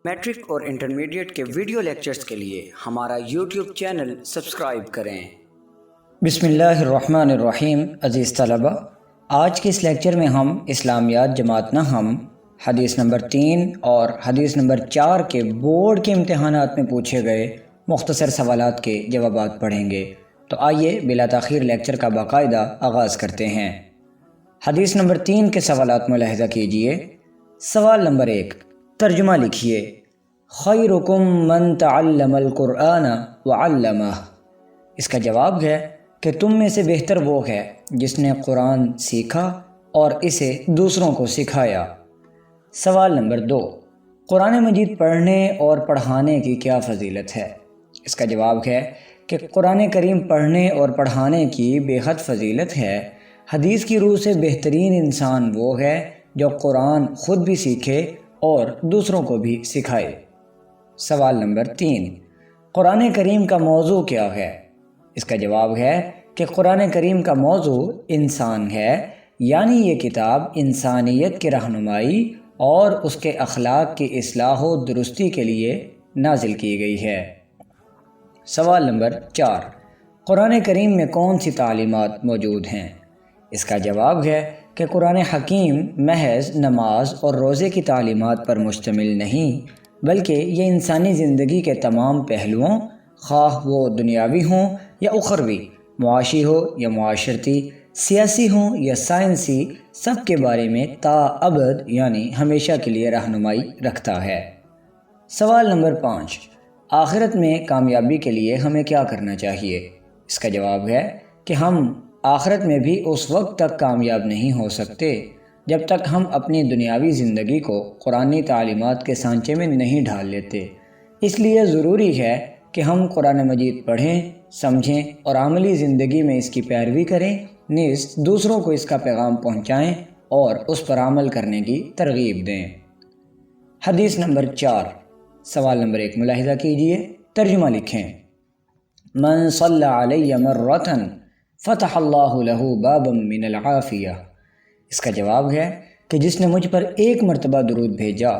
Matric اور intermediate کے video lectures کے لیے ہمارا یوٹیوب چینل سبسکرائب کریں۔ بسم اللہ الرحمن الرحیم۔ عزیز طلبہ، آج کے اس لیکچر میں ہم اسلامیات جماعت نہم حدیث نمبر 3 اور حدیث نمبر 4 کے بورڈ کے امتحانات میں پوچھے گئے مختصر سوالات کے جوابات پڑھیں گے۔ تو آئیے بلا تاخیر لیکچر کا باقاعدہ آغاز کرتے ہیں۔ حدیث نمبر 3 کے سوالات ملاحظہ کیجئے۔ سوال نمبر 1، ترجمہ لکھیے۔ خیرکم من تعلم القرآن وعلمہ۔ اس کا جواب ہے کہ تم میں سے بہتر وہ ہے جس نے قرآن سیکھا اور اسے دوسروں کو سکھایا۔ سوال نمبر 2، قرآن مجید پڑھنے اور پڑھانے کی کیا فضیلت ہے؟ اس کا جواب ہے کہ قرآن کریم پڑھنے اور پڑھانے کی بے حد فضیلت ہے۔ حدیث کی روح سے بہترین انسان وہ ہے جو قرآن خود بھی سیکھے اور دوسروں کو بھی سکھائے۔ سوال نمبر 3، قرآن کریم کا موضوع کیا ہے؟ اس کا جواب ہے کہ قرآن کریم کا موضوع انسان ہے، یعنی یہ کتاب انسانیت کی رہنمائی اور اس کے اخلاق کی اصلاح و درستی کے لیے نازل کی گئی ہے۔ سوال نمبر 4، قرآن کریم میں کون سی تعلیمات موجود ہیں؟ اس کا جواب ہے کہ قرآن حکیم محض نماز اور روزے کی تعلیمات پر مشتمل نہیں، بلکہ یہ انسانی زندگی کے تمام پہلوؤں، خواہ وہ دنیاوی ہوں یا اخروی، معاشی ہو یا معاشرتی، سیاسی ہوں یا سائنسی، سب کے بارے میں تا ابد یعنی ہمیشہ کے لیے رہنمائی رکھتا ہے۔ سوال نمبر 5، آخرت میں کامیابی کے لیے ہمیں کیا کرنا چاہیے؟ اس کا جواب ہے کہ ہم آخرت میں بھی اس وقت تک کامیاب نہیں ہو سکتے جب تک ہم اپنی دنیاوی زندگی کو قرآنی تعلیمات کے سانچے میں نہیں ڈھال لیتے۔ اس لیے ضروری ہے کہ ہم قرآن مجید پڑھیں، سمجھیں اور عملی زندگی میں اس کی پیروی کریں، نیز دوسروں کو اس کا پیغام پہنچائیں اور اس پر عمل کرنے کی ترغیب دیں۔ حدیث نمبر 4، سوال نمبر 1 ملاحظہ کیجئے، ترجمہ لکھیں۔ من صلی علی مرۃ فتح اللہ لہ بابا من العافیہ۔ اس کا جواب ہے کہ جس نے مجھ پر ایک مرتبہ درود بھیجا،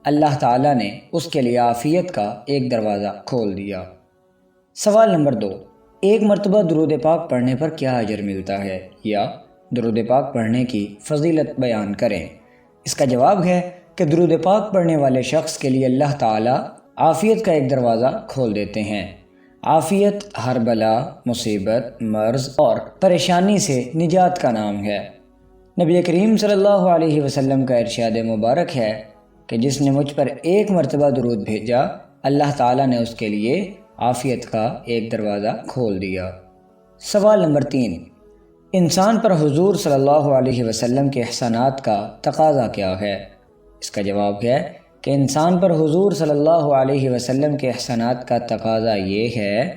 اللہ تعالیٰ نے اس کے لیے عافیت کا ایک دروازہ کھول دیا۔ سوال نمبر 2، ایک مرتبہ درود پاک پڑھنے پر کیا اجر ملتا ہے، یا درود پاک پڑھنے کی فضیلت بیان کریں۔ اس کا جواب ہے کہ درود پاک پڑھنے والے شخص کے لیے اللہ تعالیٰ عافیت کا ایک دروازہ کھول دیتے ہیں۔ عافیت ہر بلا، مصیبت، مرض اور پریشانی سے نجات کا نام ہے۔ نبی کریم صلی اللہ علیہ وسلم کا ارشاد مبارک ہے کہ جس نے مجھ پر ایک مرتبہ درود بھیجا، اللہ تعالیٰ نے اس کے لیے عافیت کا ایک دروازہ کھول دیا۔ سوال نمبر 3، انسان پر حضور صلی اللہ علیہ وسلم کے احسانات کا تقاضا کیا ہے؟ اس کا جواب ہے کہ انسان پر حضور صلی اللہ علیہ وسلم کے احسانات کا تقاضا یہ ہے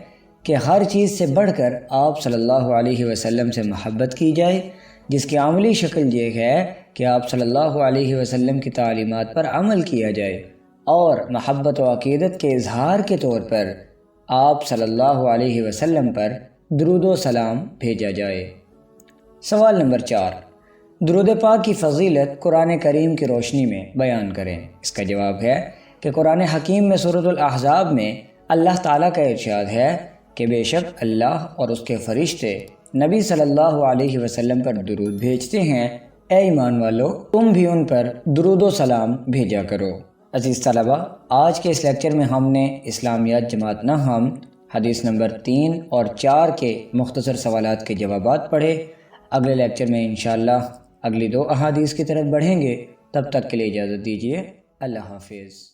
کہ ہر چیز سے بڑھ کر آپ صلی اللہ علیہ وسلم سے محبت کی جائے، جس کی عملی شکل یہ ہے کہ آپ صلی اللہ علیہ وسلم کی تعلیمات پر عمل کیا جائے، اور محبت و عقیدت کے اظہار کے طور پر آپ صلی اللہ علیہ وسلم پر درود و سلام بھیجا جائے۔ سوال نمبر 4، درود پاک کی فضیلت قرآن کریم کی روشنی میں بیان کریں۔ اس کا جواب ہے کہ قرآن حکیم میں سورۃ الاحزاب میں اللہ تعالیٰ کا ارشاد ہے کہ بے شک اللہ اور اس کے فرشتے نبی صلی اللہ علیہ وسلم پر درود بھیجتے ہیں، اے ایمان والو تم بھی ان پر درود و سلام بھیجا کرو۔ عزیز طلبہ، آج کے اس لیکچر میں ہم نے اسلامیات جماعت نہم حدیث نمبر 3 اور 4 کے مختصر سوالات کے جوابات پڑھے۔ اگلے لیکچر میں انشاءاللہ اگلی 2 احادیث کی طرف بڑھیں گے۔ تب تک کے لیے اجازت دیجیے۔ اللہ حافظ۔